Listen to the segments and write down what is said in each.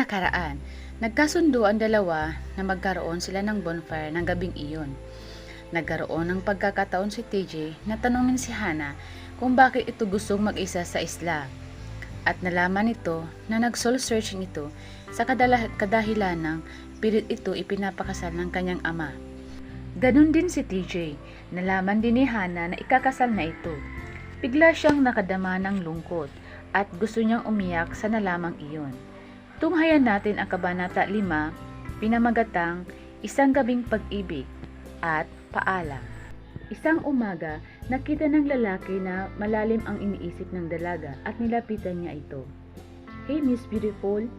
nakaraan, nagkasundo ang dalawa na magkaroon sila ng bonfire ng gabing iyon. Nagkaroon ng pagkakataon si TJ na tanungin si Hana kung bakit ito gustong mag-isa sa isla. At nalaman nito na nag-soul searching ito sa kadahilan ng pilit ito ipinapakasal ng kanyang ama. Ganun din si TJ, nalaman din ni Hana na ikakasal na ito. Bigla siyang nakadama ng lungkot at gusto niyang umiyak sa nalamang iyon. Tunghayan natin ang Kabanata 5, pinamagatang Isang Gabing Pag-ibig at Paalam. Isang umaga, nakita ng lalaki na malalim ang iniisip ng dalaga at nilapitan niya ito. "Hey Miss Beautiful,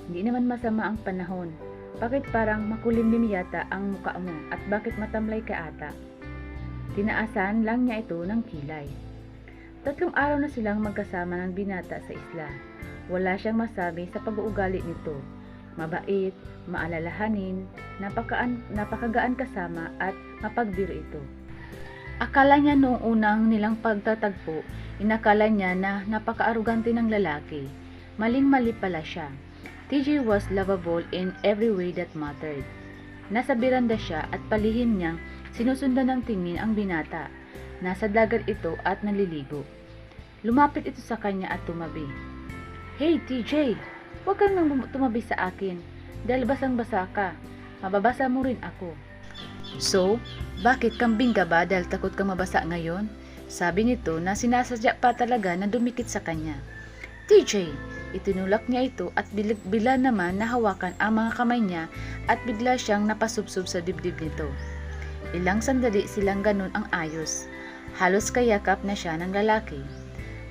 hindi naman masama ang panahon. Bakit parang makulimlim yata ang mukha mo at bakit matamlay ka ata?" Tinaasan lang niya ito ng kilay. 3 araw na silang magkasama ng binata sa isla. Wala siyang masabi sa pag-uugali nito. Mabait, maalalahanin, napakagaan kasama at mapagbiro ito. Akala niya noong unang nilang pagtatagpo, inakala niya na napaka-arugante ng lalaki. Maling-mali pala siya. TJ was lovable in every way that mattered. Nasa biranda siya at palihim niyang sinusundan ng tingin ang binata. Nasa dagat ito at naliligo. Lumapit ito sa kanya at tumabi. "Hey TJ, huwag kang tumabi sa akin dahil basang-basa ka. Mababasa mo rin ako." "So, bakit kambing ka ba dahil takot kang mabasa ngayon?" Sabi nito na sinasadya pa talaga na dumikit sa kanya. "TJ," itinulak niya ito at bila naman nahawakan ang mga kamay niya at bigla siyang napasubsob sa dibdib nito. Ilang sandali silang ganun ang ayos. Halos kayakap na siya ng lalaki.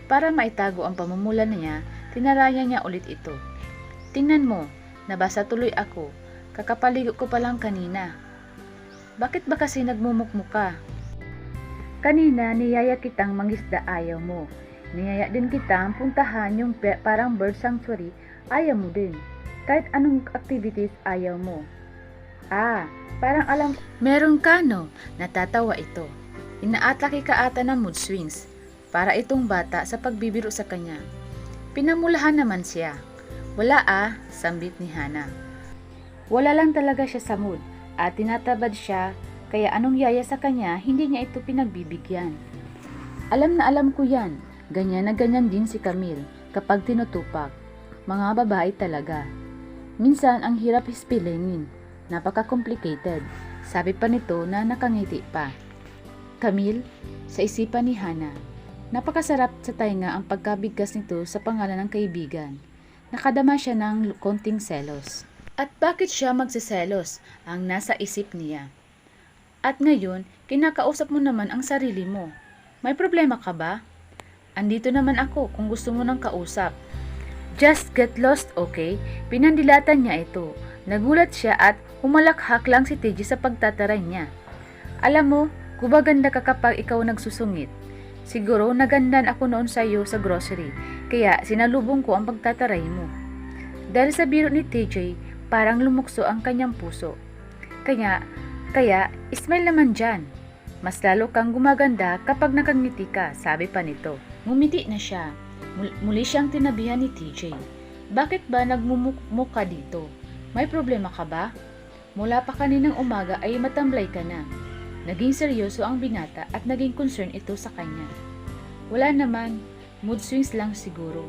Para maitago ang pamumula niya, tinaraya niya ulit ito. "Tingnan mo, nabasa tuloy ako. Kakapaligo ko pa lang kanina." "Bakit ba kasi nagmumukmuka?" "Kanina niyaya kitang mangisda, ayaw mo. Niyaya din kitang puntahan yung parang bird sanctuary, ayaw mo din. Kahit anong activities, ayaw mo." "Ah, parang alam." "Meron ka no?" Natatawa ito. Inaatake ka ata ng mood swings para itong bata sa pagbibiro sa kanya. Pinamulahan naman siya. "Wala sambit ni Hana. Wala lang talaga siya sa mood at tinatabad siya kaya anong yaya sa kanya hindi niya ito pinagbibigyan. Alam na alam ko yan, ganyan na ganyan din si Camille kapag tinutupak. Mga babae talaga. Minsan ang hirap hispilingin, napaka-complicated." Sabi pa nito na nakangiti pa. Camille, sa isipan ni Hana. Napakasarap sa tainga ang pagkabigkas nito sa pangalan ng kaibigan. Nakadama siya ng konting selos. At bakit siya magsiselos ang nasa isip niya? At ngayon, kinakausap mo naman ang sarili mo. May problema ka ba? Andito naman ako kung gusto mo ng kausap. Just get lost, okay? Pinandilatan niya ito. Nagulat siya at humalakhak lang si TJ sa pagtataray niya. "Alam mo, gumaganda ka kapag ikaw nagsusungit. Siguro nagandan ako noon sa iyo sa grocery, kaya sinalubong ko ang pagtataray mo." Dahil sa biro ni TJ, parang lumukso ang kanyang puso. Kaya, smile naman dyan. Mas lalo kang gumaganda kapag nakangiti ka, sabi pa nito. Ngumiti na siya. Muli siyang tinabihan ni TJ. "Bakit ba nagmumukha dito? May problema ka ba? Mula pa kaninang umaga ay matamlay ka na." Naging seryoso ang binata at naging concern ito sa kanya. "Wala naman, mood swings lang siguro."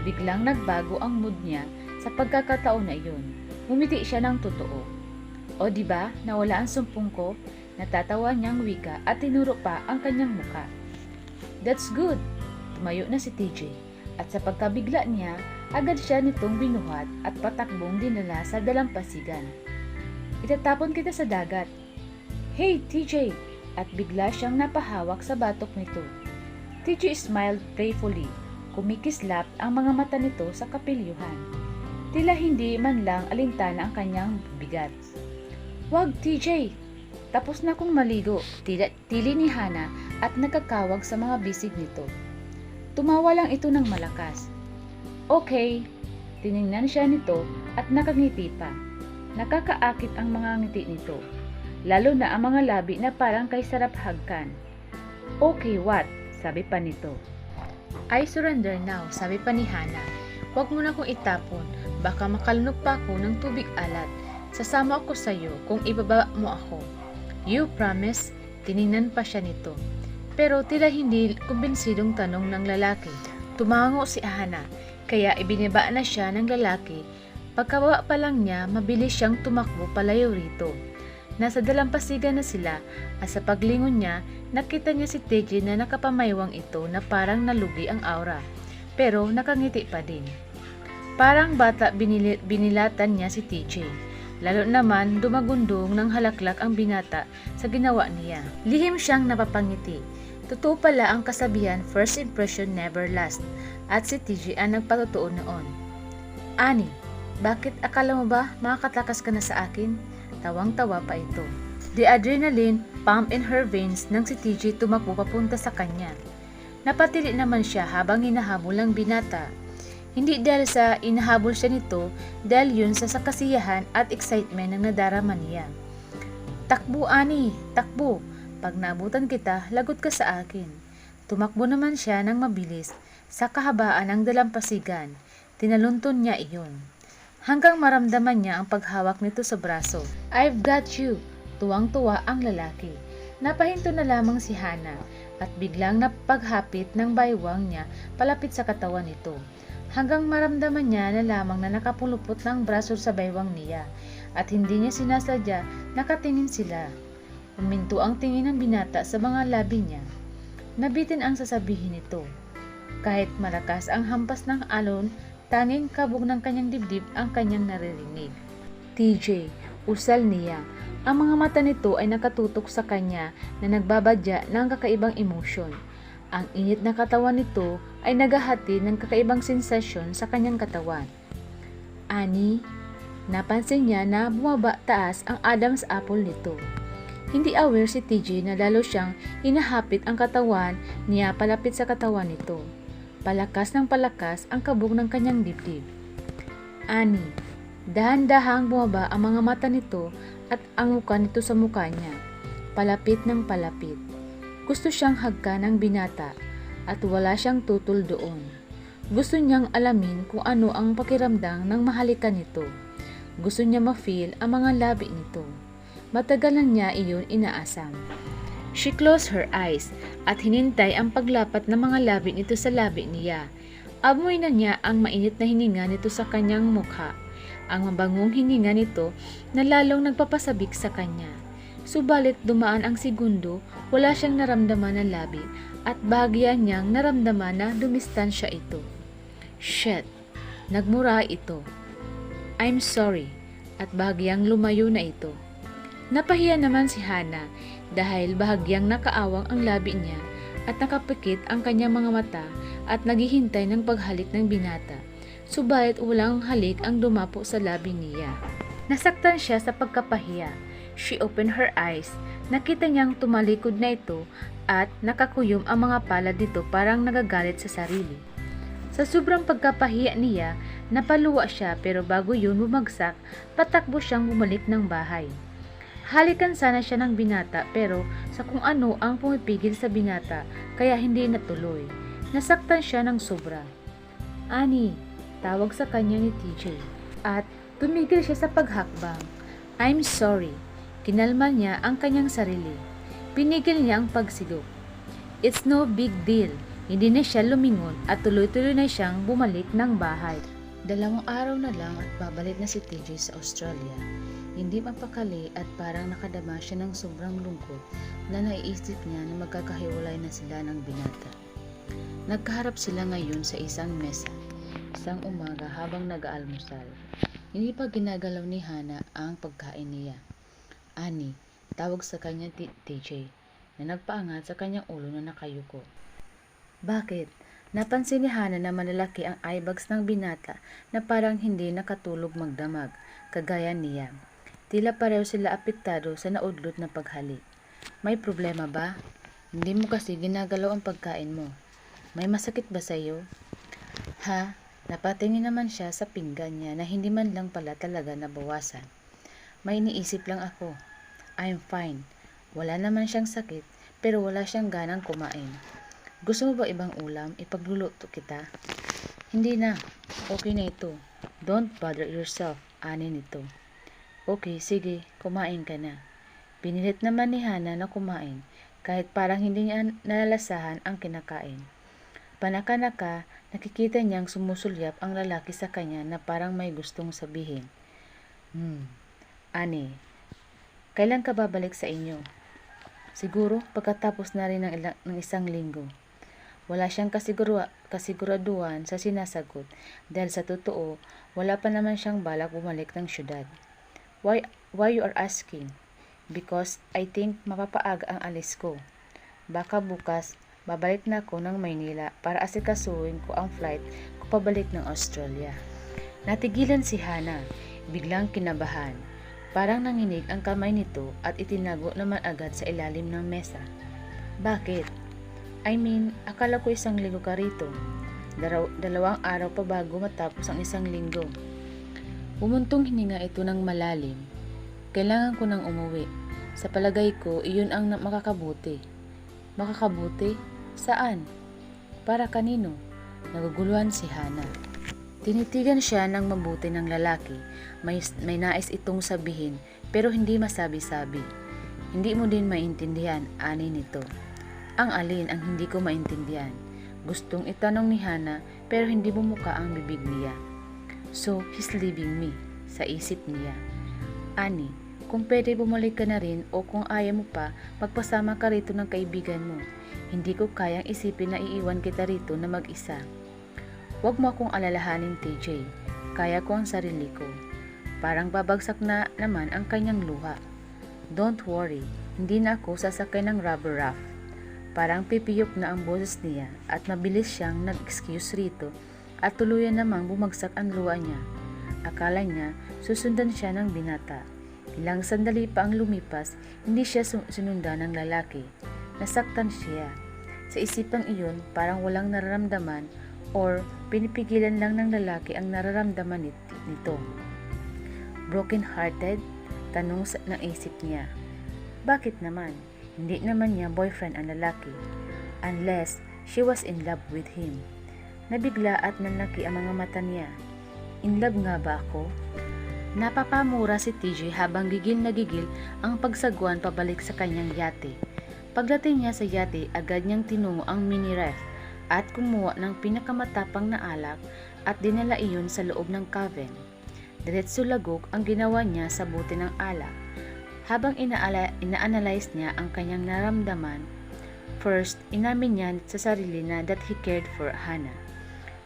Biglang nagbago ang mood niya sa pagkakataon na iyon. Ngumiti siya ng totoo. "O diba, nawala ang sumpong ko?" Natatawa niyang wika at tinuro pa ang kanyang muka. "That's good." Tumayo na si TJ at sa pagkabigla niya, agad siya nitong binuhat at patakbong dinala sa dalampasigan. "Itatapon kita sa dagat." "Hey TJ!" At bigla siyang napahawak sa batok nito. TJ smiled playfully. Kumikislap ang mga mata nito sa kapilyuhan. Tila hindi man lang alintana ang kanyang bigat. "Wag TJ! Tapos na akong maligo." Tili ni Hana at nagkakawag sa mga bisig nito. Tumawa lang ito ng malakas. "Okay." Tiningnan siya nito at nakangiti pa. Nakakaakit ang mga ngiti nito. Lalo na ang mga labi na parang kay sarap hagkan. "Okay, what?" Sabi pa nito. "I surrender now," sabi pa ni Hana. "Huwag mo na kong itapon. Baka makalunok pa ako ng tubig alat. Sasama ako sa iyo kung ibaba mo ako. You promise? Tiningnan pa siya nito. Pero tila hindi kumbinsidong tanong ng lalaki. Tumango si Hana, kaya ibinaba na siya ng lalaki. Pagkababa pa lang niya, mabilis siyang tumakbo palayo rito. Nasa dalampasigan na sila at sa paglingon niya, nakita niya si TJ na nakapamaywang ito na parang nalugi ang aura. Pero nakangiti pa din. Parang bata binilatan niya si TJ. Lalo naman dumagundong ng halaklak ang binata sa ginawa niya. Lihim siyang napapangiti. Totoo pala ang kasabihan, first impression never last. At si TJ ang nagpatotoo noon. Ani, bakit akala mo ba makakatakas ka na sa akin? Tawang-tawa pa ito. The adrenaline pump in her veins nang si TJ tumakbo papunta sa kanya. Napatili naman siya habang hinahabol ang binata. Hindi dahil sa inahabol siya nito, dahil yun sa kasiyahan at excitement ng nadarama niya. Takbo, Ani, takbo. Pag naabutan kita, lagot ka sa akin. Tumakbo naman siya ng mabilis sa kahabaan ng dalampasigan. Tinalunton niya iyon. Hanggang maramdaman niya ang paghawak nito sa braso. I've got you. Tuwang-tuwa ang lalaki. Napahinto na lamang si Hana at biglang napaghapit ng baywang niya palapit sa katawan nito. Hanggang maramdaman niya na lamang na nakapulupot ng braso sa baywang niya at hindi niya sinasadya nakatingin sila. Huminto ang tingin ng binata sa mga labi niya. Nabitin ang sasabihin nito. Kahit malakas ang hampas ng alon, tanging kabog ng kanyang dibdib ang kanyang naririnig. TJ, usal niya. Ang mga mata nito ay nakatutok sa kanya na nagbabadya ng kakaibang emosyon. Ang init na katawan nito ay naghahati ng kakaibang sensasyon sa kanyang katawan. Ani, napansin niya na bumaba taas ang Adam's apple nito. Hindi aware si TJ na lalo siyang hinahapit ang katawan niya palapit sa katawan nito. Palakas ng palakas ang kabog ng kanyang dibdib. Ani, dahan-dahang bumaba ang mga mata nito at ang muka nito sa muka niya. Palapit ng palapit. Gusto siyang hagka ng binata at wala siyang tutol doon. Gusto niyang alamin kung ano ang pakiramdam ng mahalikan nito. Gusto niya ma-feel ang mga labi nito. Matagal na niya iyon inaasam. She closed her eyes at hinintay ang paglapat ng mga labi nito sa labi niya. Amoy na niya ang mainit na hininga nito sa kanyang mukha. Ang mabangong hininga nito na lalong nagpapasabik sa kanya. Subalit dumaan ang segundo, wala siyang naramdaman na labi at bahagya niyang naramdaman na dumistansya ito. Shit! Nagmura ito. I'm sorry at bahagyang lumayo na ito. Napahiya naman si Hana dahil bahagyang nakaawang ang labi niya at nakapikit ang kanyang mga mata at naghihintay ng paghalik ng binata. Subalit walang halik ang dumapo sa labi niya. Nasaktan siya sa pagkapahiya. She opened her eyes. Nakita niyang tumalikod na ito at nakakuyom ang mga palad nito parang nagagalit sa sarili. Sa sobrang pagkapahiya niya, napaluwa siya pero bago yun bumagsak, patakbo siyang bumalik ng bahay. Halikan sana siya ng binata pero sa kung ano ang pumipigil sa binata kaya hindi natuloy. Nasaktan siya ng sobra. Ani, tawag sa kanya ni TJ at tumigil siya sa paghakbang. I'm sorry. Kinalma niya ang kanyang sarili. Pinigil niya ang pagsilok. It's no big deal. Hindi na siya lumingon at tuloy-tuloy na siyang bumalik ng bahay. 2 araw na lang at babalik na si TJ sa Australia. Hindi mapakali at parang nakadama siya ng sobrang lungkot na naiisip niya na magkakahiwalay na sila ng binata. Nagkaharap sila ngayon sa isang mesa. Isang umaga habang nag-aalmusal. Hindi pa ginagalaw ni Hana ang pagkain niya. Ani, tawag sa kanya TJ na nagpaangat sa kanyang ulo na nakayuko. Bakit? Napansin ni Hana na malalaki ang eyebags ng binata na parang hindi nakatulog magdamag, kagaya niya. Tila pareho sila apektado sa naudlot na paghalik. May problema ba? Hindi mo kasi ginagalaw ang pagkain mo. May masakit ba sa iyo? Ha? Napatingin naman siya sa pinggan niya na hindi man lang pala talaga nabawasan. May iniisip lang ako. I'm fine. Wala naman siyang sakit pero wala siyang ganang kumain. Gusto mo ba ibang ulam? Ipagluluto kita. Hindi na, okay na ito. Don't bother yourself, ani nito. Okay, sige, kumain ka na. Pinilit naman ni Hana na kumain, kahit parang hindi niya nalalasahan ang kinakain. Panaka-naka, nakikita niyang sumusulyap ang lalaki sa kanya na parang may gustong sabihin. Ani, kailan ka babalik sa inyo? Siguro pagkatapos na rin ng isang linggo. Wala siyang kasiguraduhan sa sinasagot dahil sa totoo, wala pa naman siyang balak bumalik ng syudad. Why you are asking? Because I think mapapaaga ang alis ko. Baka bukas, babalik na ako ng Maynila para asikasuhin ko ang flight ko pabalik ng Australia. Natigilan si Hana, biglang kinabahan. Parang nanginig ang kamay nito at itinago naman agad sa ilalim ng mesa. Bakit? I mean, akala ko isang linggo ka rito. Dalawang araw pa bago matapos ang isang linggo. Umuntong hininga ito ng malalim. Kailangan ko nang umuwi. Sa palagay ko, iyon ang makakabuti. Makakabuti? Saan? Para kanino? Naguguluhan si Hana. Tinitigan siya ng mabuti ng lalaki. May nais itong sabihin pero hindi masabi-sabi. Hindi mo din maintindihan, ani nito. Ang alin ang hindi ko maintindihan? Gustong itanong ni Hana pero hindi bumuka ang bibig niya. So, he's leaving me, sa isip niya. Ani, kung pwede bumalik ka na rin o kung ayaw mo pa, magpasama ka rito ng kaibigan mo. Hindi ko kayang isipin na iiwan kita rito na mag-isa. Huwag mo akong alalahanin, TJ. Kaya ko ang sarili ko. Parang babagsak na naman ang kanyang luha. Don't worry, hindi na ako sasakay ng rubber raft. Parang pipiyok na ang boses niya at mabilis siyang nag-excuse rito at tuluyan namang bumagsak ang luha niya. Akala niya susundan siya ng binata. Ilang sandali pa ang lumipas, hindi siya sinundan ng lalaki. Nasaktan siya. Sa isipang iyon, parang walang nararamdaman or pinipigilan lang ng lalaki ang nararamdaman nito. Broken-hearted? Tanong ng isip niya. Bakit naman? Hindi naman niya boyfriend ang lalaki. Unless she was in love with him. Nabigla at nanlaki ang mga mata niya. In love nga ba ako? Napapamura si TJ habang gigil na gigil ang pagsagwan pabalik sa kanyang yate. Pagdating niya sa yate, agad niyang tinungo ang mini ref at kumuha ng pinakamatapang na alak at dinala iyon sa loob ng cabin. Diretso lagok ang ginawa niya sa bote ng alak. Habang ina-analyze niya ang kanyang naramdaman, first, inamin niya sa sarili na that he cared for Hana.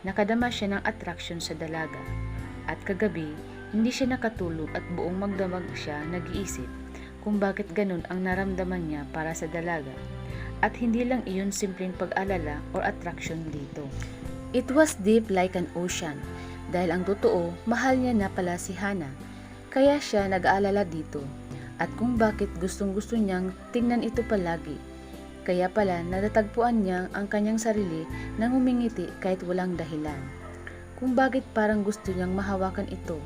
Nakadama siya ng attraction sa dalaga. At kagabi, hindi siya nakatulog at buong magdamag siya nag-iisip kung bakit ganun ang naramdaman niya para sa dalaga. At hindi lang iyon simpleng pag-alala or attraction dito. It was deep like an ocean dahil ang totoo, mahal niya na pala si Hana. Kaya siya nag-aalala dito. At kung bakit gustong-gusto niyang tingnan ito palagi. Kaya pala natatagpuan niya ang kanyang sarili nang humingiti kahit walang dahilan. Kung bakit parang gusto niyang mahawakan ito,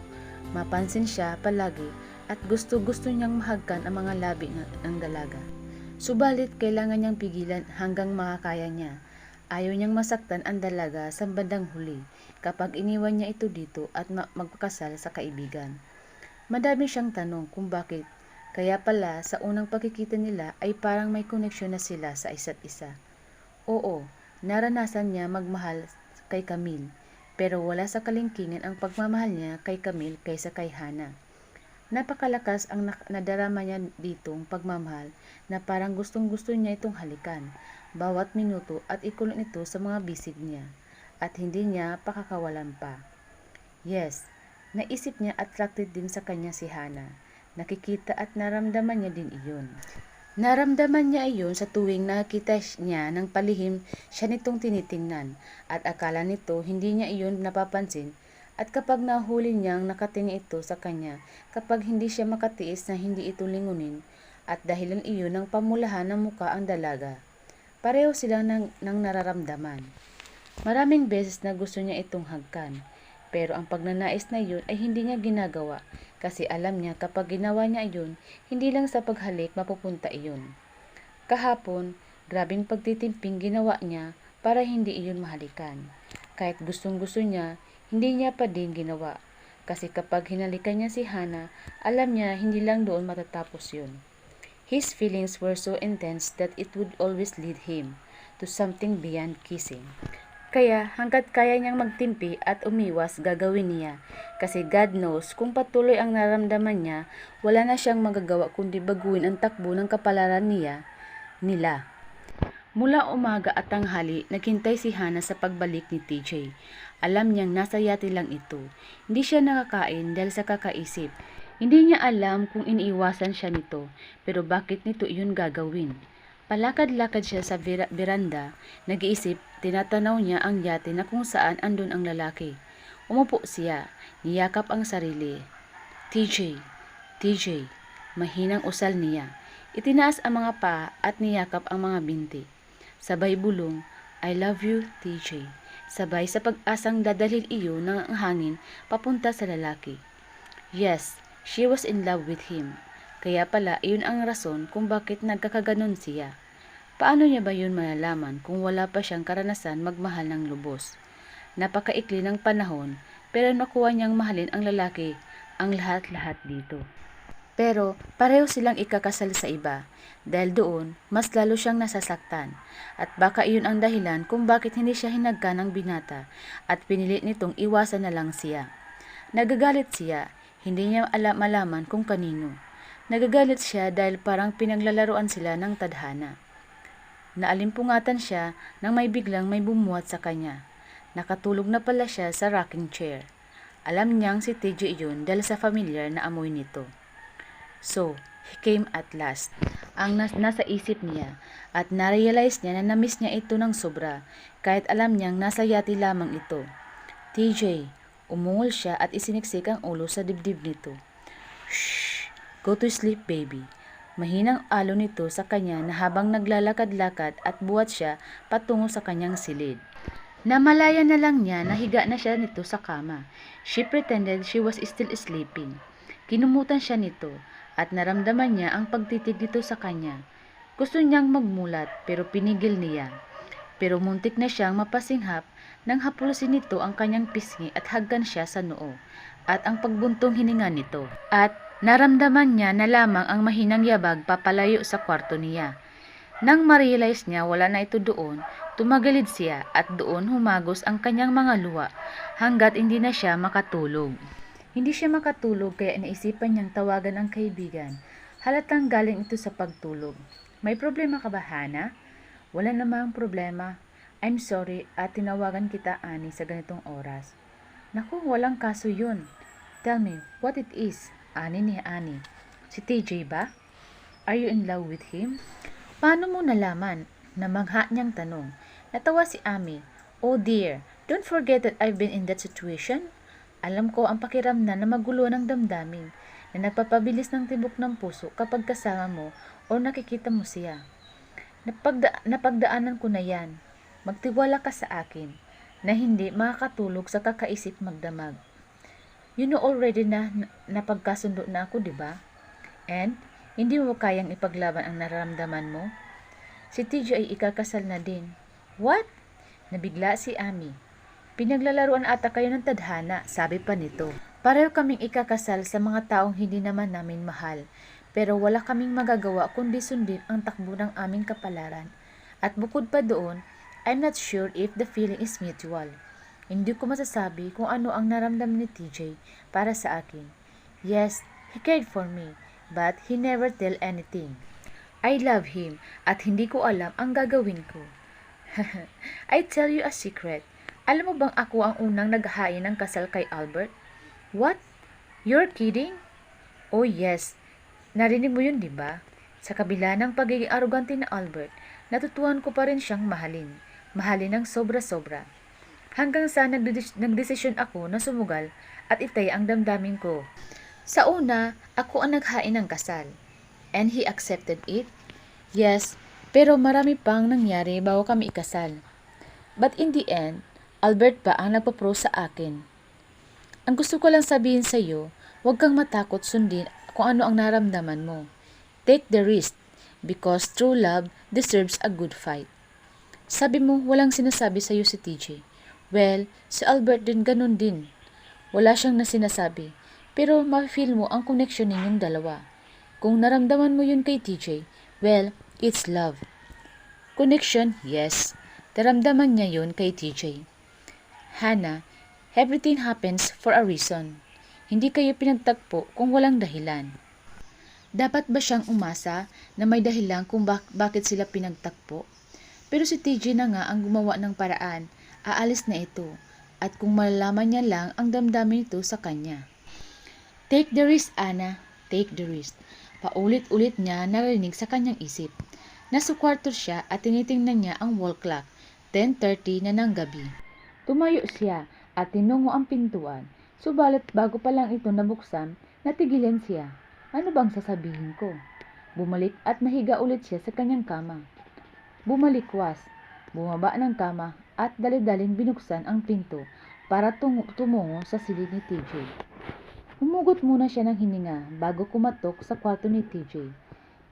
mapansin siya palagi at gusto-gusto niyang mahagkan ang mga labi ng dalaga. Subalit kailangan niyang pigilan hanggang makakaya niya. Ayaw niyang masaktan ang dalaga sa bandang huli kapag iniwan niya ito dito at magpakasal sa kaibigan. Madami siyang tanong kung bakit. Kaya pala sa unang pagkikita nila ay parang may koneksyon na sila sa isa't isa. Oo, naranasan niya magmahal kay Camille, pero wala sa kalingkingan ang pagmamahal niya kay Camille kaysa kay Hana. Napakalakas ang nadarama niya ditong pagmamahal na parang gustong-gusto niya itong halikan, bawat minuto at ikulong ito sa mga bisig niya, at hindi niya pakakawalan pa. Yes, naisip niya attracted din sa kanya si Hana. Nakikita at naramdaman niya din iyon. Naramdaman niya iyon sa tuwing nakita niya ng palihim siya nitong tinitingnan at akala nito hindi niya iyon napapansin at kapag nahuli niyang nakatingin ito sa kanya kapag hindi siya makatiis na hindi ito lingunin at dahilan iyon ng pamulahan ng muka ang dalaga. Pareho silang nang nararamdaman. Maraming beses na gusto niya itong hagkan pero ang pagnanais na iyon ay hindi niya ginagawa. Kasi alam niya kapag ginawa niya iyon, hindi lang sa paghalik mapupunta iyon. Kahapon, grabing pagtitimping ginawa niya para hindi iyon mahalikan. Kahit gustong-gusto niya, hindi niya pa din ginawa. Kasi kapag hinalikan niya si Hana, alam niya hindi lang doon matatapos yun. His feelings were so intense that it would always lead him to something beyond kissing. Kaya hanggat kaya niyang magtimpi at umiwas, gagawin niya. Kasi God knows kung patuloy ang naramdaman niya, wala na siyang magagawa kundi baguhin ang takbo ng kapalaran nila. Mula umaga at tanghali, naghintay si Hana sa pagbalik ni TJ. Alam niyang nasa yate lang ito. Hindi siya nakakain dahil sa kakaisip. Hindi niya alam kung iniiwasan siya nito, pero bakit nito iyon gagawin? Palakad-lakad siya sa beranda, nag-iisip, tinatanaw niya ang yate na kung saan andun ang lalaki. Umupo siya, niyakap ang sarili. TJ, TJ, mahinang usal niya. Itinaas ang mga paa at niyakap ang mga binti. Sabay bulong, I love you, TJ. Sabay sa pag-asang dadalhin iyon ng hangin papunta sa lalaki. Yes, she was in love with him. Kaya pala, iyon ang rason kung bakit nagkakaganon siya. Paano niya ba yun malalaman kung wala pa siyang karanasan magmahal ng lubos? Napakaikli ng panahon, pero nakuha niyang mahalin ang lalaki, ang lahat-lahat dito. Pero pareho silang ikakasal sa iba, dahil doon, mas lalo siyang nasasaktan. At baka iyon ang dahilan kung bakit hindi siya hinagka ng binata at pinilit nitong iwasan na lang siya. Nagagalit siya, hindi niya malaman kung kanino. Nagagalit siya dahil parang pinaglalaruan sila ng tadhana. Naalimpungatan siya nang may biglang may bumuhat sa kanya. Nakatulog na pala siya sa rocking chair. Alam niyang si TJ yun dahil sa familiar na amoy nito. So, he came at last. Ang nasa isip niya at narealize niya na namiss niya ito ng sobra kahit alam niyang nasa yati lamang ito. TJ, umungol siya at isiniksik ang ulo sa dibdib nito. Shh! Go to sleep, baby. Mahinang alon nito sa kanya na habang naglalakad-lakad at buhat siya patungo sa kanyang silid. Namalaya na lang niya na higa na siya nito sa kama. She pretended she was still sleeping. Kinumutan siya nito at naramdaman niya ang pagtitig nito sa kanya. Gusto niyang magmulat pero pinigil niya. Pero muntik na siyang mapasinghap nang haplusin nito ang kanyang pisngi at haggan siya sa noo at ang pagbuntong hininga nito. At naramdaman niya na lamang ang mahinang yabag papalayo sa kwarto niya. Nang ma-realize niya wala na ito doon, tumagilid siya at doon humagos ang kanyang mga luha hanggat hindi na siya makatulog. Hindi siya makatulog kaya naisipan niyang tawagan ang kaibigan. Halatang galing ito sa pagtulog. May problema ka ba, Hana? Wala namang problema. I'm sorry at tinawagan kita, Ani, sa ganitong oras. Naku, walang kaso yun. Tell me, what it is? Ani ni Ani. Si TJ ba? Are you in love with him? Paano mo nalaman? Namangha niyang tanong. Natawa si Ami. Oh dear, don't forget that I've been in that situation. Alam ko ang pakiramdam na magulo ng damdamin, na nagpapabilis ng tibok ng puso kapag kasama mo o nakikita mo siya. Napagdaanan ko na yan. Magtiwala ka sa akin na hindi makakatulog sa kakaisip magdamag. You know already na napagkasundo na ako, di ba? And hindi mo kayang ipaglaban ang nararamdaman mo? Si TJ ay ikakasal na din. What? Nabigla si Ami. Pinaglalaruan ata kayo ng tadhana, sabi pa nito. Pareho kaming ikakasal sa mga taong hindi naman namin mahal, pero wala kaming magagawa kundi sundin ang takbo ng aming kapalaran. At bukod pa doon, I'm not sure if the feeling is mutual. Hindi ko masasabi kung ano ang naramdaman ni TJ para sa akin. Yes, he cared for me, but he never tell anything. I love him at hindi ko alam ang gagawin ko. I tell you a secret. Alam mo bang ako ang unang naghain ng kasal kay Albert? What? You're kidding? Oh yes. Narinig mo yun, di ba? Sa kabila ng pagiging arugante na Albert, natutuhan ko pa rin siyang mahalin. Mahalin ng sobra-sobra. Hanggang sa nagdesisyon ako na sumugal at itaya ang damdamin ko. Sa una, ako ang naghain ng kasal. And he accepted it? Yes, pero marami pang nangyari bago kami ikasal. But in the end, Albert pa ang nagpa-propose sa akin. Ang gusto ko lang sabihin sa iyo, huwag kang matakot sundin kung ano ang naramdaman mo. Take the risk, because true love deserves a good fight. Sabi mo, walang sinasabi sa iyo si TJ. Well, si Albert din ganun din. Wala siyang nasinasabi. Pero ma-feel mo ang connection ninyong dalawa. Kung naramdaman mo yun kay TJ, well, it's love. Connection, yes. Naramdaman niya yun kay TJ. Hannah, everything happens for a reason. Hindi kayo pinagtagpo kung walang dahilan. Dapat ba siyang umasa na may dahilan kung bakit sila pinagtagpo? Pero si TJ na nga ang gumawa ng paraan. Aalis na ito. At kung malalaman niya lang ang damdamin nito sa kanya. Take the risk, Anna. Take the risk. Paulit-ulit niya narinig sa kanyang isip. Nasa kwarto siya at tinitingnan niya ang wall clock. 10:30 na ng gabi. Tumayo siya at tinungo ang pintuan. Subalit bago pa lang ito nabuksan, natigilan siya. Ano bang sasabihin ko? Bumalik at nahiga ulit siya sa kanyang kama. Bumalikwas. Bumaba ng kama at dali-daling binuksan ang pinto para tumungo sa silid ni TJ. Humugot muna siya ng hininga bago kumatok sa kwarto ni TJ.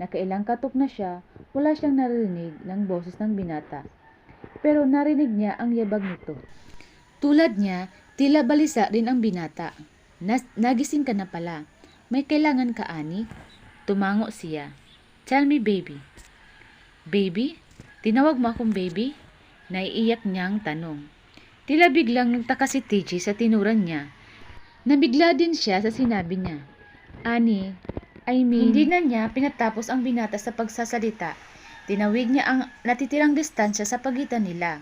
Nakailang katok na siya, wala siyang narinig ng boses ng binata. Pero narinig niya ang yabag nito. Tulad niya, tila balisa rin ang binata. Nagising ka na pala. May kailangan ka, Ani? Tumango siya. Tell me, baby. Baby? Tinawag mo akong baby? Naiiyak niyang tanong. Tila biglang nagtaka si TJ sa tinuran niya. Nabigla din siya sa sinabi niya. Ani, hindi na niya pinatapos ang binata sa pagsasalita. Tinawid niya ang natitirang distansya sa pagitan nila.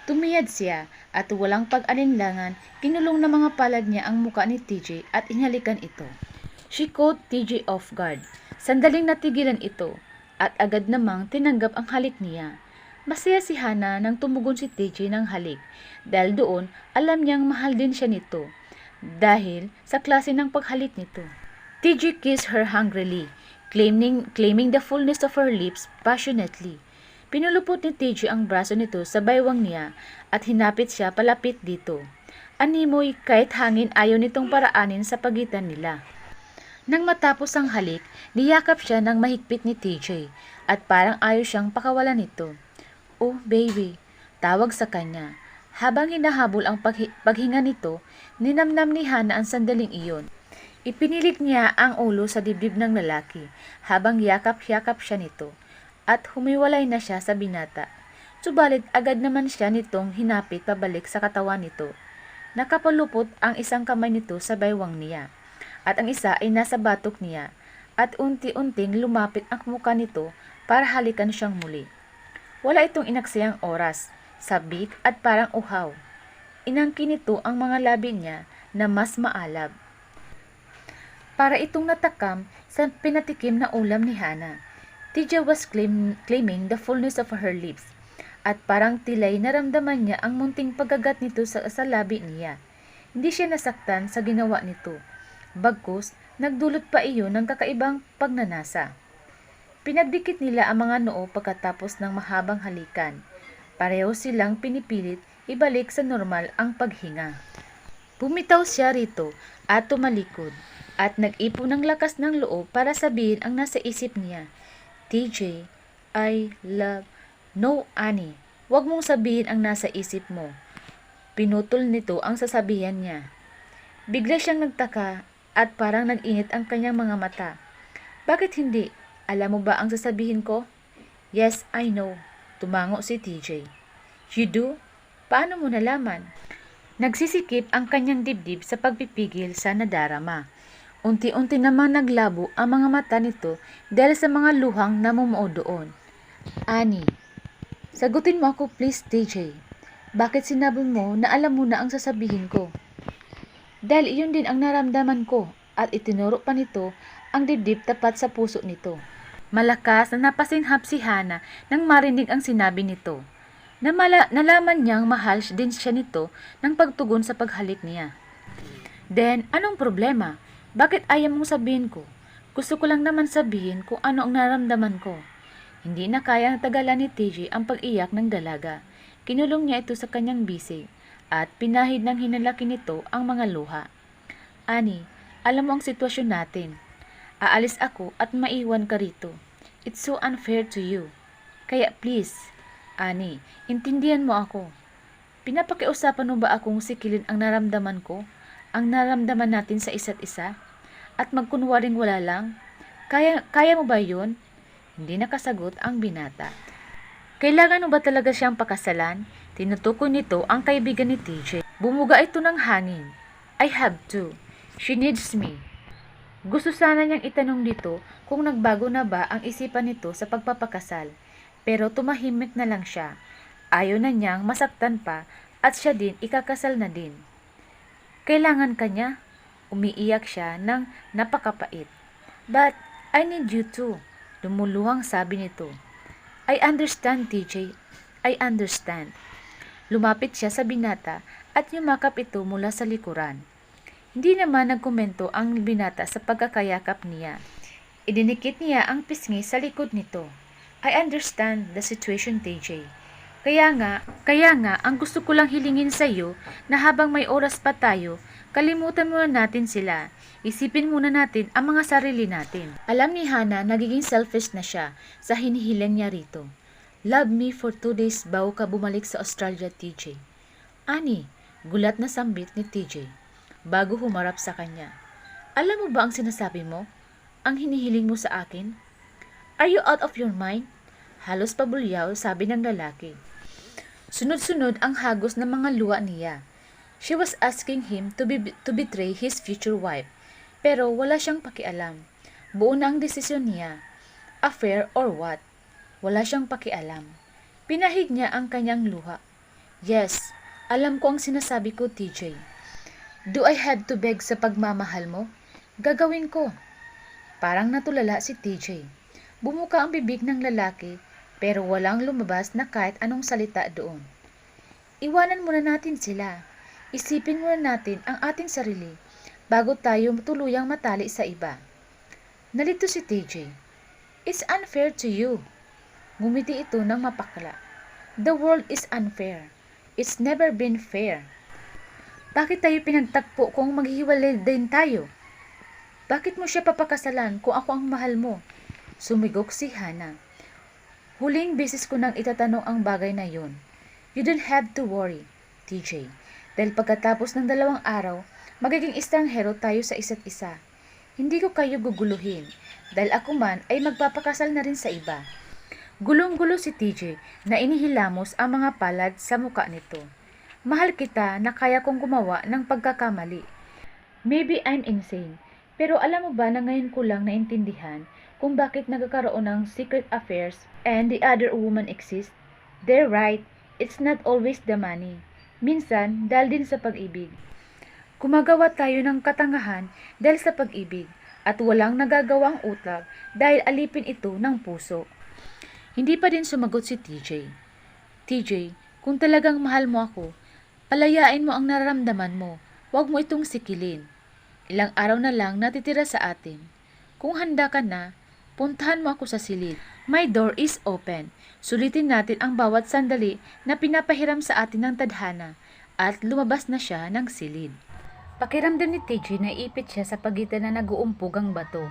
Tumiyad siya at walang pag-alinlangan, kinulong na mga palad niya ang muka ni TJ at inhalikan ito. She caught TJ off guard. Sandaling natigilan ito at agad namang tinanggap ang halik niya. Masaya si Hannah nang tumugon si TJ ng halik dahil doon alam niyang mahal din siya nito. Dahil sa klase ng paghalik nito. TJ kissed her hungrily, claiming the fullness of her lips passionately. Pinulupot ni TJ ang braso nito sa baywang niya at hinapit siya palapit dito. Animoy kahit hangin ayaw nitong paraanin sa pagitan nila. Nang matapos ang halik, niyakap siya ng mahigpit ni TJ at parang ayaw siyang pakawalan nito. Oh baby, tawag sa kanya. Habang hinahabol ang paghinga nito, ninamnam ni Hannah ang sandaling iyon. Ipinilit niya ang ulo sa dibdib ng lalaki habang yakap-yakap siya nito at humiwalay na siya sa binata. Subalit agad naman siya nitong hinapit pabalik sa katawan nito. Nakapalupot ang isang kamay nito sa baywang niya at ang isa ay nasa batok niya at unti-unting lumapit ang muka nito para halikan siyang muli. Wala itong inaksayang oras. Sabik at parang uhaw. Inangkin nito ang mga labi niya na mas maalab. Para itong natakam sa pinatikim na ulam ni Hannah. TJ was claiming the fullness of her lips at parang tilay naramdaman niya ang munting pagkagat nito sa labi niya. Hindi siya nasaktan sa ginawa nito. Bagkus, nagdulot pa iyon ng kakaibang pagnanasa. Pinagdikit nila ang mga noo pagkatapos ng mahabang halikan. Pareho silang pinipilit ibalik sa normal ang paghinga. Bumitaw siya rito at tumalikod at nag-ipon ng lakas ng loob para sabihin ang nasa isip niya. TJ, I love... No, Annie, huwag mong sabihin ang nasa isip mo. Pinutol nito ang sasabihan niya. Bigla siyang nagtaka at parang nag-init ang kanyang mga mata. Bakit hindi? Alam mo ba ang sasabihin ko? Yes, I know. Tumango si TJ. You do? Paano mo nalaman? Nagsisikip ang kanyang dibdib sa pagpipigil sa nadarama. Unti-unti namang naglabo ang mga mata nito dahil sa mga luhang namumuo doon. Annie, sagutin mo ako please TJ. Bakit sinabi mo na alam mo na ang sasabihin ko? Dahil iyon din ang naramdaman ko at itinuro pa nito ang dibdib tapat sa puso nito. Malakas na napasinghap si Hannah nang marinig ang sinabi nito. Nalaman niyang mahal din siya nito ng pagtugon sa paghalik niya. Then, anong problema? Bakit ayaw mong sabihin ko? Gusto ko lang naman sabihin kung ano ang naramdaman ko. Hindi na kayang tagalan ni TJ ang pag-iyak ng dalaga. Kinulong niya ito sa kanyang bisig at pinahid ng hinalaki nito ang mga luha. Ani, alam mo ang sitwasyon natin. Aalis ako at maiwan ka rito. It's so unfair to you. Kaya please, Ani, intindihan mo ako. Pinapakiusapan mo ba akong sikilin ang naramdaman ko? Ang naramdaman natin sa isa't isa? At magkunwaring wala lang? Kaya mo ba yun? Hindi nakasagot ang binata. Kailangan mo ba talaga siyang pakasalan? Tinutukoy nito ang kaibigan ni TJ. Bumuga ito ng hangin. I have to. She needs me. Gusto sana niyang itanong dito kung nagbago na ba ang isipan nito sa pagpapakasal. Pero tumahimik na lang siya. Ayaw na niyang masaktan pa at siya din ikakasal na din. Kailangan kanya. Umiiyak siya ng napakapait. But I need you too. Lumuluhang sabi nito. I understand, TJ. I understand. Lumapit siya sa binata at yumakap ito mula sa likuran. Hindi naman nagkomento ang binata sa pagkakayakap niya. Idinikit niya ang pisngi sa likod nito. I understand the situation, TJ. Kaya nga, ang gusto ko lang hilingin sa iyo na habang may oras pa tayo, kalimutan muna natin sila. Isipin muna natin ang mga sarili natin. Alam ni Hana, nagiging selfish na siya sa hinihiling niya rito. Love me for 2 days bago ka bumalik sa Australia, TJ. Ani, gulat na sambit ni TJ bago humarap sa kanya. Alam mo ba ang sinasabi mo? Ang hinihiling mo sa akin? Are you out of your mind? Halos pabulyaw, sabi ng lalaki. Sunod-sunod ang hagos ng mga luha niya. She was asking him to betray his future wife, pero wala siyang pakialam. Buo na ang desisyon niya. Affair or what? Wala siyang pakialam. Pinahid niya ang kanyang luha. Yes, alam ko ang sinasabi ko, TJ. Do I have to beg sa pagmamahal mo? Gagawin ko. Parang natulala si TJ. Bumuka ang bibig ng lalaki, pero walang lumabas na kahit anong salita doon. Iwanan muna natin sila. Isipin muna natin ang ating sarili bago tayo tuluyang matali sa iba. Nalito si TJ. It's unfair to you. Ngumiti ito ng mapakla. The world is unfair. It's never been fair. Bakit tayo pinagtagpo kung maghihiwalay din tayo? Bakit mo siya papakasalan kung ako ang mahal mo? Sumigok si Hana. Huling beses ko nang itatanong ang bagay na yun. You don't have to worry, TJ. Dahil pagkatapos ng 2 araw, magiging estranghero tayo sa isa't isa. Hindi ko kayo guguluhin, dahil ako man ay magpapakasal na rin sa iba. Gulong-gulo si TJ na inihilamos ang mga palad sa muka nito. Mahal kita na kaya kong gumawa ng pagkakamali. Maybe I'm insane, pero alam mo ba na ngayon ko lang naintindihan kung bakit nagkakaroon ng secret affairs and the other woman exists? They're right, it's not always the money. Minsan, dahil din sa pag-ibig. Gumagawa tayo ng katangahan dahil sa pag-ibig at walang nagagawang utak dahil alipin ito ng puso. Hindi pa din sumagot si TJ. TJ, kung talagang mahal mo ako, palayain mo ang nararamdaman mo. Huwag mo itong sikilin. Ilang araw na lang natitira sa atin. Kung handa ka na, puntahan mo ako sa silid. My door is open. Sulitin natin ang bawat sandali na pinapahiram sa atin ng tadhana at lumabas na siya ng silid. Pakiramdam ni TJ na ipit siya sa pagitan na nag-uumpog ang bato.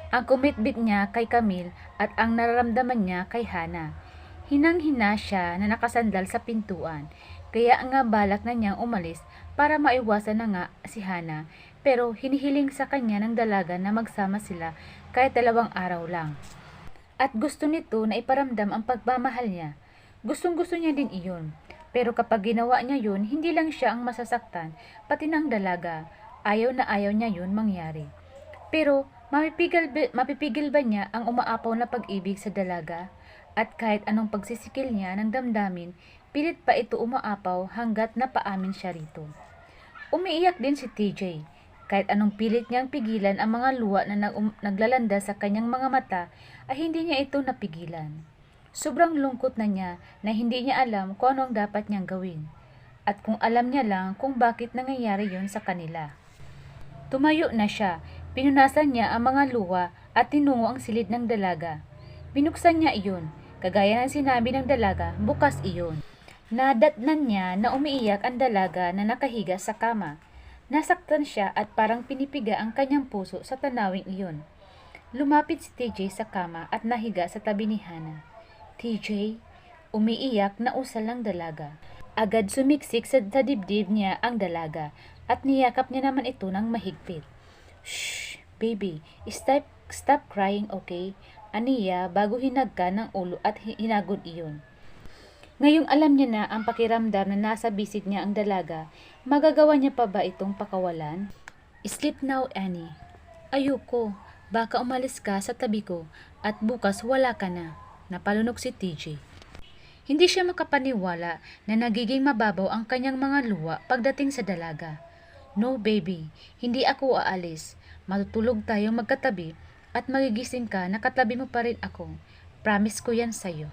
Ang kumitbit niya kay Camille at ang nararamdaman niya kay Hana. Hinang-hina siya na nakasandal sa pintuan. Kaya nga balak na niyang umalis para maiwasan na nga si Hana. Pero hinihiling sa kanya ng dalaga na magsama sila kahit 2 araw lang. At gusto nito na iparamdam ang pagmamahal niya. Gustong-gusto niya din iyon. Pero kapag ginawa niya yun, hindi lang siya ang masasaktan, pati ng dalaga. Ayaw na ayaw niya yun mangyari. Pero mapipigil ba niya ang umaapaw na pag-ibig sa dalaga? At kahit anong pagsisikil niya ng damdamin, pilit pa ito umaapaw hanggat napaamin siya rito. Umiiyak din si TJ. Kahit anong pilit niyang pigilan ang mga luha na naglalanda sa kanyang mga mata, ay hindi niya ito napigilan. Sobrang lungkot na niya na hindi niya alam kung ano ang dapat niyang gawin. At kung alam niya lang kung bakit nangyayari yun sa kanila. Tumayo na siya, pinunasan niya ang mga luha at tinungo ang silid ng dalaga. Binuksan niya iyon, kagaya ng sinabi ng dalaga, bukas iyon. Nadatnan niya na umiiyak ang dalaga na nakahiga sa kama. Nasaktan siya at parang pinipiga ang kanyang puso sa tanawing iyon. Lumapit si TJ sa kama at nahiga sa tabi ni Hana. TJ, umiiyak na usal ng dalaga. Agad sumiksik sa dibdib niya ang dalaga at niyakap niya naman ito ng mahigpit. Shh, baby, stop crying, okay? Aniya bago hinagka ng ulo at hinagod iyon. Ngayong alam niya na ang pakiramdam na nasa bisig niya ang dalaga, magagawa niya pa ba itong pakawalan? Sleep now, Annie. Ayoko, baka umalis ka sa tabi ko at bukas wala ka na. Napalunok si TJ. Hindi siya makapaniwala na nagiging mababaw ang kanyang mga luha pagdating sa dalaga. No baby, hindi ako aalis. Matutulog tayong magkatabi at magigising ka na katabi mo pa rin ako. Promise ko yan sa'yo.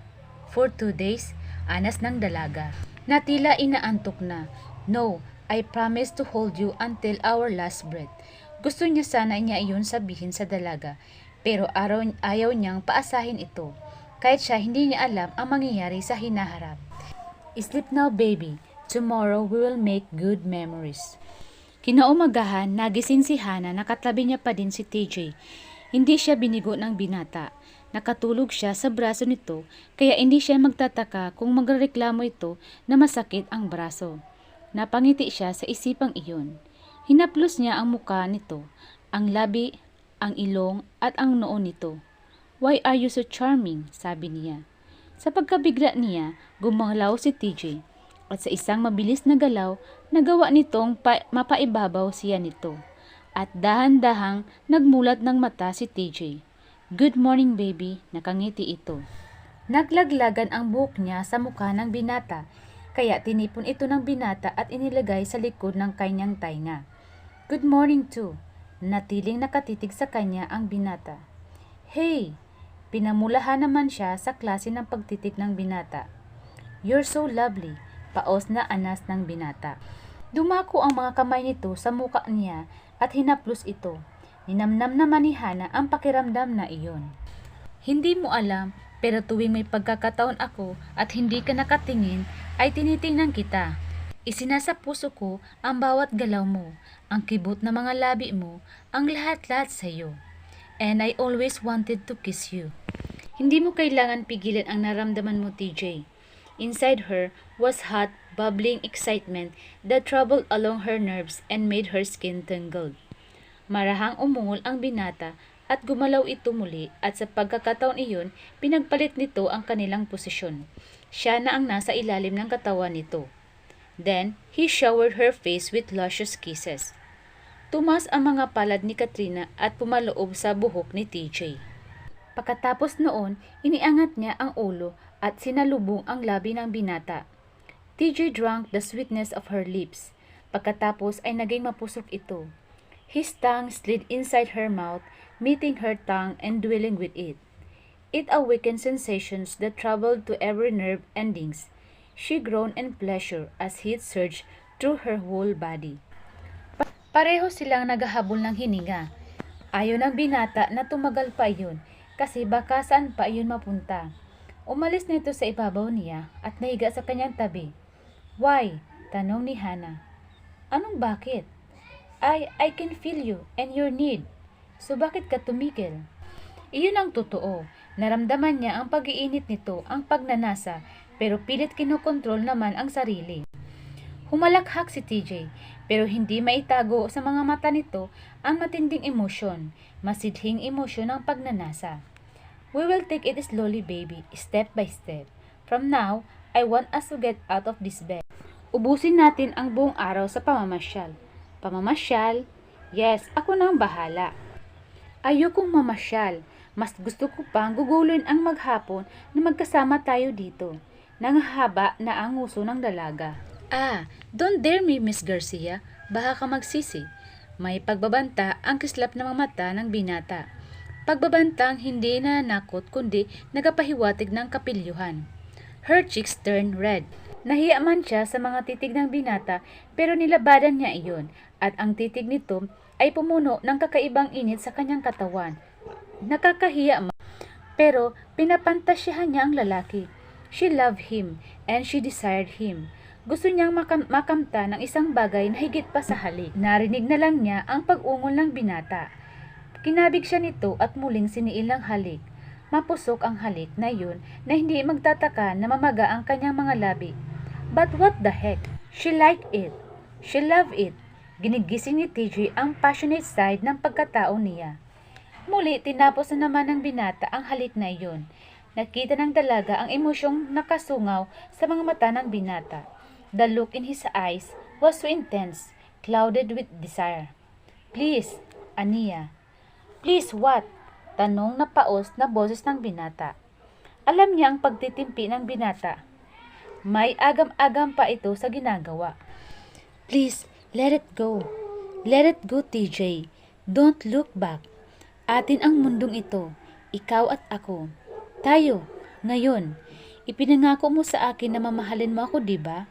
For 2 days, anas ng dalaga. Na tila inaantok na. No, I promise to hold you until our last breath. Gusto niya sana niya iyon sabihin sa dalaga, pero ayaw niyang paasahin ito. Kahit siya hindi niya alam ang mangyayari sa hinaharap. Sleep now baby, tomorrow we will make good memories. Kinaumagahan, nagising si Hana, nakatabi niya pa din si TJ. Hindi siya binigo ng binata. Nakatulog siya sa braso nito, kaya hindi siya magtataka kung magreklamo ito na masakit ang braso. Napangiti siya sa isipang iyon. Hinaplos niya ang muka nito, ang labi, ang ilong at ang noo nito. Why are you so charming? Sabi niya. Sa pagkabigla niya, gumalaw si TJ at sa isang mabilis na galaw, nagawa nitong mapaibabaw siya nito. At dahan-dahang nagmulat ng mata si TJ. Good morning baby, nakangiti ito. Naglaglagan ang buhok niya sa mukha ng binata, kaya tinipon ito ng binata at inilagay sa likod ng kanyang tainga. Good morning too. Natiling nakatitig sa kanya ang binata. Hey! Pinamulahan naman siya sa klase ng pagtitig ng binata. You're so lovely, paos na anas ng binata. Dumako ang mga kamay nito sa muka niya at hinaplos ito. Ninamnam naman ni Hana ang pakiramdam na iyon. Hindi mo alam, pero tuwing may pagkakataon ako at hindi ka nakatingin, ay tinitingnan kita. Isinasa puso ko ang bawat galaw mo, ang kibot na mga labi mo, ang lahat-lahat sa iyo. And I always wanted to kiss you. Hindi mo kailangan pigilan ang naramdaman mo, TJ. Inside her was hot, bubbling excitement that troubled along her nerves and made her skin tingled. Marahang umungol ang binata at gumalaw ito muli at sa pagkakataon iyon, pinagpalit nito ang kanilang posisyon. Siya na ang nasa ilalim ng katawan nito. Then, he showered her face with luscious kisses. Tumas ang mga palad ni Katrina at pumaloob sa buhok ni TJ. Pagkatapos noon, iniangat niya ang ulo at sinalubong ang labi ng binata. TJ drank the sweetness of her lips. Pagkatapos ay naging mapusok ito. His tongue slid inside her mouth, meeting her tongue and dwelling with it. It awakened sensations that troubled to every nerve endings. She groaned in pleasure as heat surged through her whole body. Pareho silang naghahabol ng hininga. Ayaw ng binata na tumagal pa iyon kasi baka saan pa iyon mapunta. Umalis na ito sa ibabaw niya at nahiga sa kanyang tabi. Why? Tanong ni Hana. Anong bakit? I can feel you and your need. So bakit ka tumigil? Iyon ang totoo. Naramdaman niya ang pag-iinit nito, ang pagnanasa, pero pilit kinokontrol naman ang sarili. Humalakhak si TJ, pero hindi maitago sa mga mata nito ang matinding emosyon, masidhing emosyon ng pagnanasa. We will take it slowly baby, step by step. From now, I want us to get out of this bed. Ubusin natin ang buong araw sa pamamasyal. Pamamasyal? Yes, ako na ang bahala. Ayokong mamasyal. Mas gusto ko pang guguluhin ang maghapon na magkasama tayo dito. Nanghahaba na ang uso ng dalaga. Don't dare me, Miss Garcia. Baka ka magsisi. May pagbabanta ang kislap ng mga mata ng binata. Pagbabantang hindi nanakot kundi nagapahiwatig ng kapilyuhan. Her cheeks turned red. Nahiya man siya sa mga titig ng binata pero nilabadan niya iyon at ang titig nito ay pumuno ng kakaibang init sa kanyang katawan. Nakakahiya man pero pinapantasyahan niya ang lalaki. She loved him and she desired him. Gusto niyang makamta ng isang bagay na higit pa sa halik. Narinig na lang niya ang pag-ungol ng binata. Kinabig siya nito at muling siniil ng halik. Mapusok ang halik na yun na hindi magtataka na mamaga ang kanyang mga labi. But what the heck? She liked it. She loved it. Ginigising ni TJ ang passionate side ng pagkatao niya. Muli, tinapos na naman ng binata ang halik na iyon. Nakita ng dalaga ang emosyong nakasungaw sa mga mata ng binata. The look in his eyes was so intense, clouded with desire. Please, Ania. Please what? Tanong na paos na boses ng binata. Alam niya ang pagtitimpi ng binata. May agam-agam pa ito sa ginagawa. Please, let it go. Let it go, TJ. Don't look back. Atin ang mundong ito. Ikaw at ako. Tayo, ngayon. Ipinangako mo sa akin na mamahalin mo ako, diba?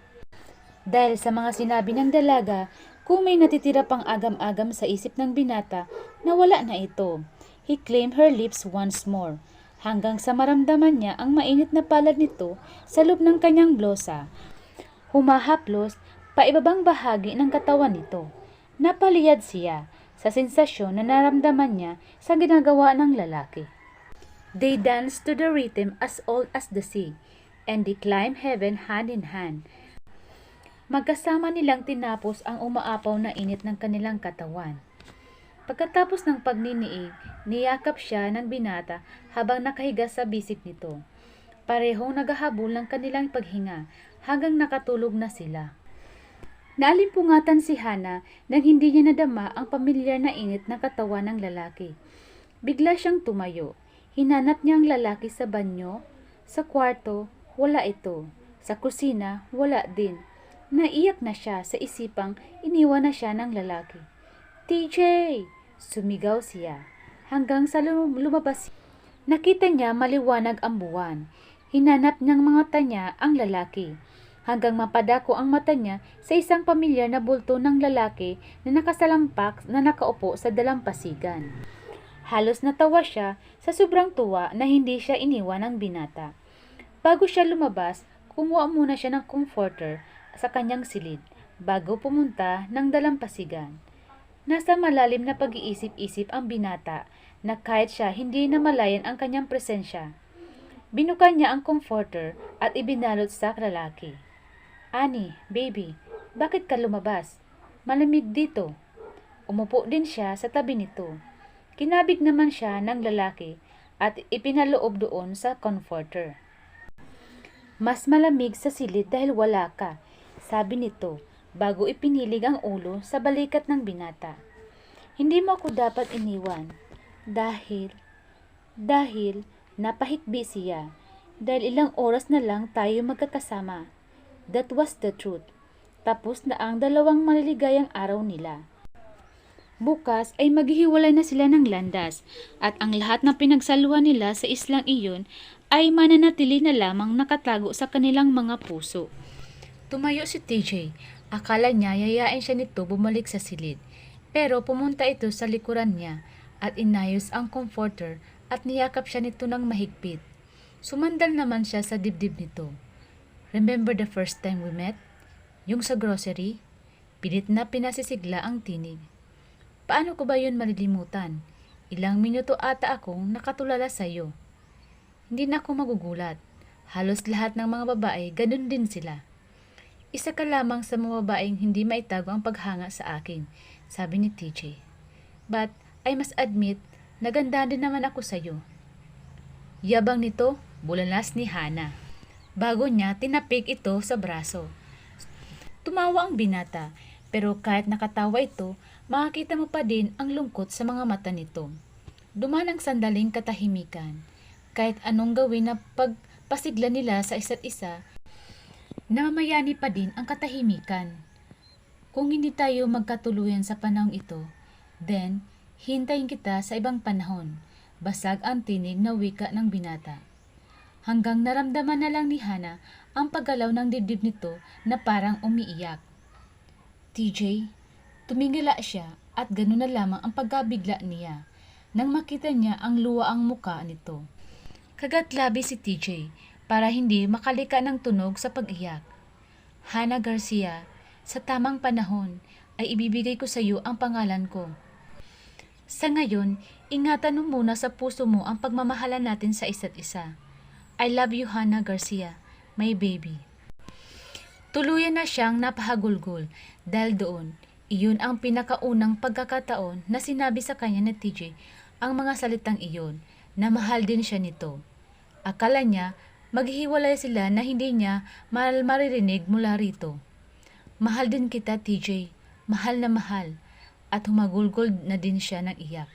Dahil sa mga sinabi ng dalaga, kung may natitira pang agam-agam sa isip ng binata, nawala na ito. He claimed her lips once more, hanggang sa maramdaman niya ang mainit na palad nito sa loob ng kanyang blosa. Humahaplos pa ibabang bahagi ng katawan nito. Napaliyad siya sa sensasyon na naramdaman niya sa ginagawa ng lalaki. They danced to the rhythm as old as the sea, and they climbed heaven hand in hand. Magkasama nilang tinapos ang umaapaw na init ng kanilang katawan. Pagkatapos ng pagniniig, niyakap siya ng binata habang nakahiga sa bisig nito. Parehong naghahabol ng kanilang paghinga hanggang nakatulog na sila. Naalimpungatan si Hana nang hindi niya nadama ang pamilyar na init ng katawan ng lalaki. Bigla siyang tumayo. Hinanap niya ang lalaki sa banyo. Sa kwarto, wala ito. Sa kusina, wala din. Naiyak na siya sa isipang iniwan na siya ng lalaki. TJ! Sumigaw siya. Hanggang sa lumabas, nakita niya maliwanag ang buwan. Hinanap niyang mga mata niya ang lalaki. Hanggang mapadako ang mata niya sa isang pamilyar na bulto ng lalaki na nakasalampak na nakaupo sa dalampasigan. Halos natawa siya sa sobrang tuwa na hindi siya iniwan ng binata. Bago siya lumabas, kumuha muna siya ng comforter sa kanyang silid bago pumunta ng dalampasigan. Nasa malalim na pag-iisip-isip ang binata na kahit siya hindi namalayan ang kanyang presensya. Binukan niya ang comforter at ibinalot sa lalaki. Ani, baby, bakit ka lumabas? Malamig dito. Umupo din siya sa tabi nito. Kinabig naman siya ng lalaki at ipinaloob doon sa comforter. Mas malamig sa silid dahil wala ka, sabi nito bago ipinilig ang ulo sa balikat ng binata. Hindi mo ako dapat iniwan dahil napahikbi siya dahil ilang oras na lang tayo magkakasama. That was the truth. Tapos na ang dalawang maliligayang araw nila. Bukas ay maghihiwalay na sila ng landas at ang lahat ng pinagsaluhan nila sa islang iyon ay mananatili na lamang nakatago sa kanilang mga puso. Tumayo si TJ. Akala niya yayain siya nito bumalik sa silid. Pero pumunta ito sa likuran niya at inayos ang comforter at niyakap siya nito ng mahigpit. Sumandal naman siya sa dibdib nito. Remember the first time we met? Yung sa grocery? Pilit na pinasisigla ang tinig. Paano ko ba yun malilimutan? Ilang minuto ata akong nakatulala sa iyo. Hindi na ako magugulat. Halos lahat ng mga babae, ganun din sila. Isa ka lamang sa mga babaeng hindi maitago ang paghanga sa akin, sabi ni TJ. But I must admit, naganda din naman ako sa iyo. Yabang nito, bulalas ni Hana. Bago niya, tinapik ito sa braso. Tumawa ang binata, pero kahit nakatawa ito, makikita mo pa din ang lungkot sa mga mata nito. Dumaan ang sandaling katahimikan. Kahit anong gawin na pagpasigla nila sa isa't isa, namamayani pa din ang katahimikan. Kung hindi tayo magkatuluyan sa panahong ito, then hintayin kita sa ibang panahon. Basag ang tinig na wika ng binata. Hanggang naramdaman na lang ni Hana ang paggalaw ng dibdib nito na parang umiiyak. TJ, tumingala siya at ganoon na lamang ang pagkabigla niya nang makita niya ang luwaang muka nito. Kagatlabi si TJ para hindi makalika ng tunog sa pag-iyak. Hana Garcia, sa tamang panahon ay ibibigay ko sa iyo ang pangalan ko. Sa ngayon, ingatan mo muna sa puso mo ang pagmamahalan natin sa isa't isa. I love you, Hana Garcia, my baby. Tuluyan na siyang napahagulgol dahil doon, iyon ang pinakaunang pagkakataon na sinabi sa kanya ni TJ ang mga salitang iyon na mahal din siya nito. Akala niya maghihiwalay sila na hindi niya maririnig mula rito. Mahal din kita TJ, mahal na mahal, at humagulgol na din siya ng iyak.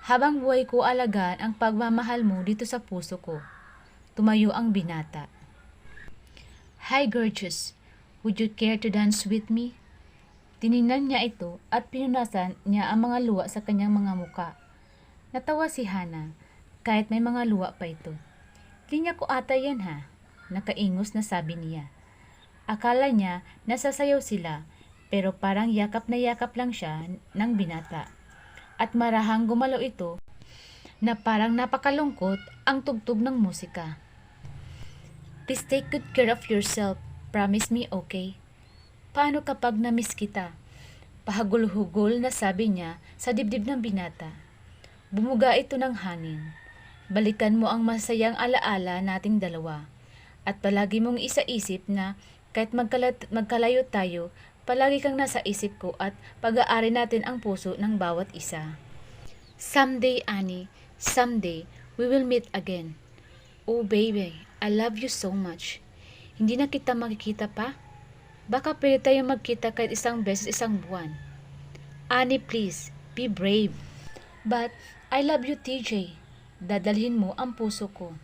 Habang buhay ko alagaan ang pagmamahal mo dito sa puso ko. Tumayo ang binata. Hi gorgeous, would you care to dance with me? Tiningnan niya ito at pinunasan niya ang mga luha sa kanyang mga muka. Natawa si Hana kahit may mga luha pa ito. Linya ko ata yan ha, nakaingos na sabi niya. Akala niya nasasayaw sila pero parang yakap na yakap lang siya ng binata. At marahang gumalaw ito na parang napakalungkot ang tugtog ng musika. Please take good care of yourself. Promise me, okay? Paano kapag na-miss kita? Pahagul-hugol na sabi niya sa dibdib ng binata. Bumuga ito ng hangin. Balikan mo ang masayang alaala nating dalawa. At palagi mong isaisip na kahit magkalayo tayo, palagi kang nasa isip ko at pag-aari natin ang puso ng bawat isa. Someday, Annie, someday, we will meet again. Oh baby, I love you so much. Hindi na kita makikita pa? Baka pwede tayo magkita kahit isang beses isang buwan. Annie, please, be brave. But, I love you, TJ. Dadalhin mo ang puso ko.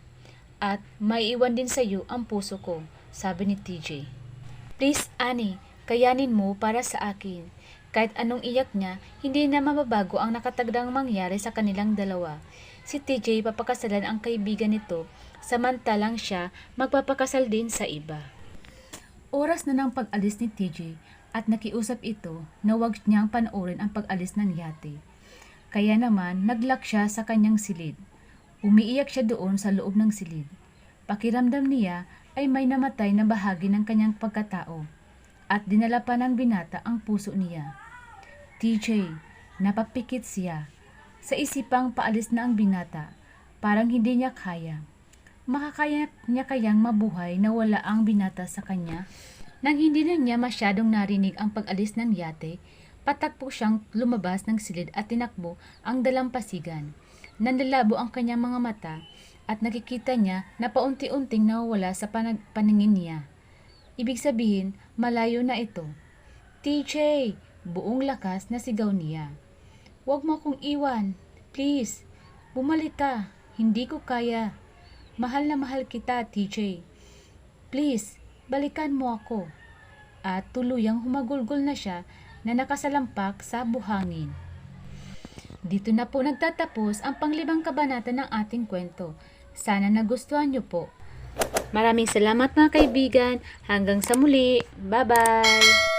At maiiwan din sa iyo ang puso ko, sabi ni TJ. Please, Annie, kayanin mo para sa akin. Kahit anong iyak niya, hindi na mababago ang nakatagdang mangyari sa kanilang dalawa. Si TJ papakasalan ang kaibigan nito, samantalang siya magpapakasal din sa iba. Oras na ng pag-alis ni TJ at nakiusap ito na huwag niyang panoorin ang pag-alis ng yate. Kaya naman naglock siya sa kanyang silid. Umiiyak siya doon sa loob ng silid. Pakiramdam niya ay may namatay na bahagi ng kanyang pagkatao at dinala pa ng binata ang puso niya. TJ, napapikit siya. Sa isipang paalis na ang binata, parang hindi niya kaya. Makakaya niya kayang mabuhay na wala ang binata sa kanya? Nang hindi na niya masyadong narinig ang pag-alis ng yate, patakbo siyang lumabas ng silid at tinakbo ang dalampasigan. Nanlalabo ang kanyang mga mata at nakikita niya na paunti-unting nawawala sa paningin niya. Ibig sabihin, malayo na ito. TJ! Buong lakas na sigaw niya. Huwag mo akong iwan. Please, bumalik ka. Hindi ko kaya. Mahal na mahal kita, TJ. Please, balikan mo ako. At tuluyang humagulgol na siya na nakasalampak sa buhangin. Dito na po nagtatapos ang panglibang kabanata ng ating kwento. Sana nagustuhan niyo po. Maraming salamat mga kaibigan. Hanggang sa muli. Bye-bye!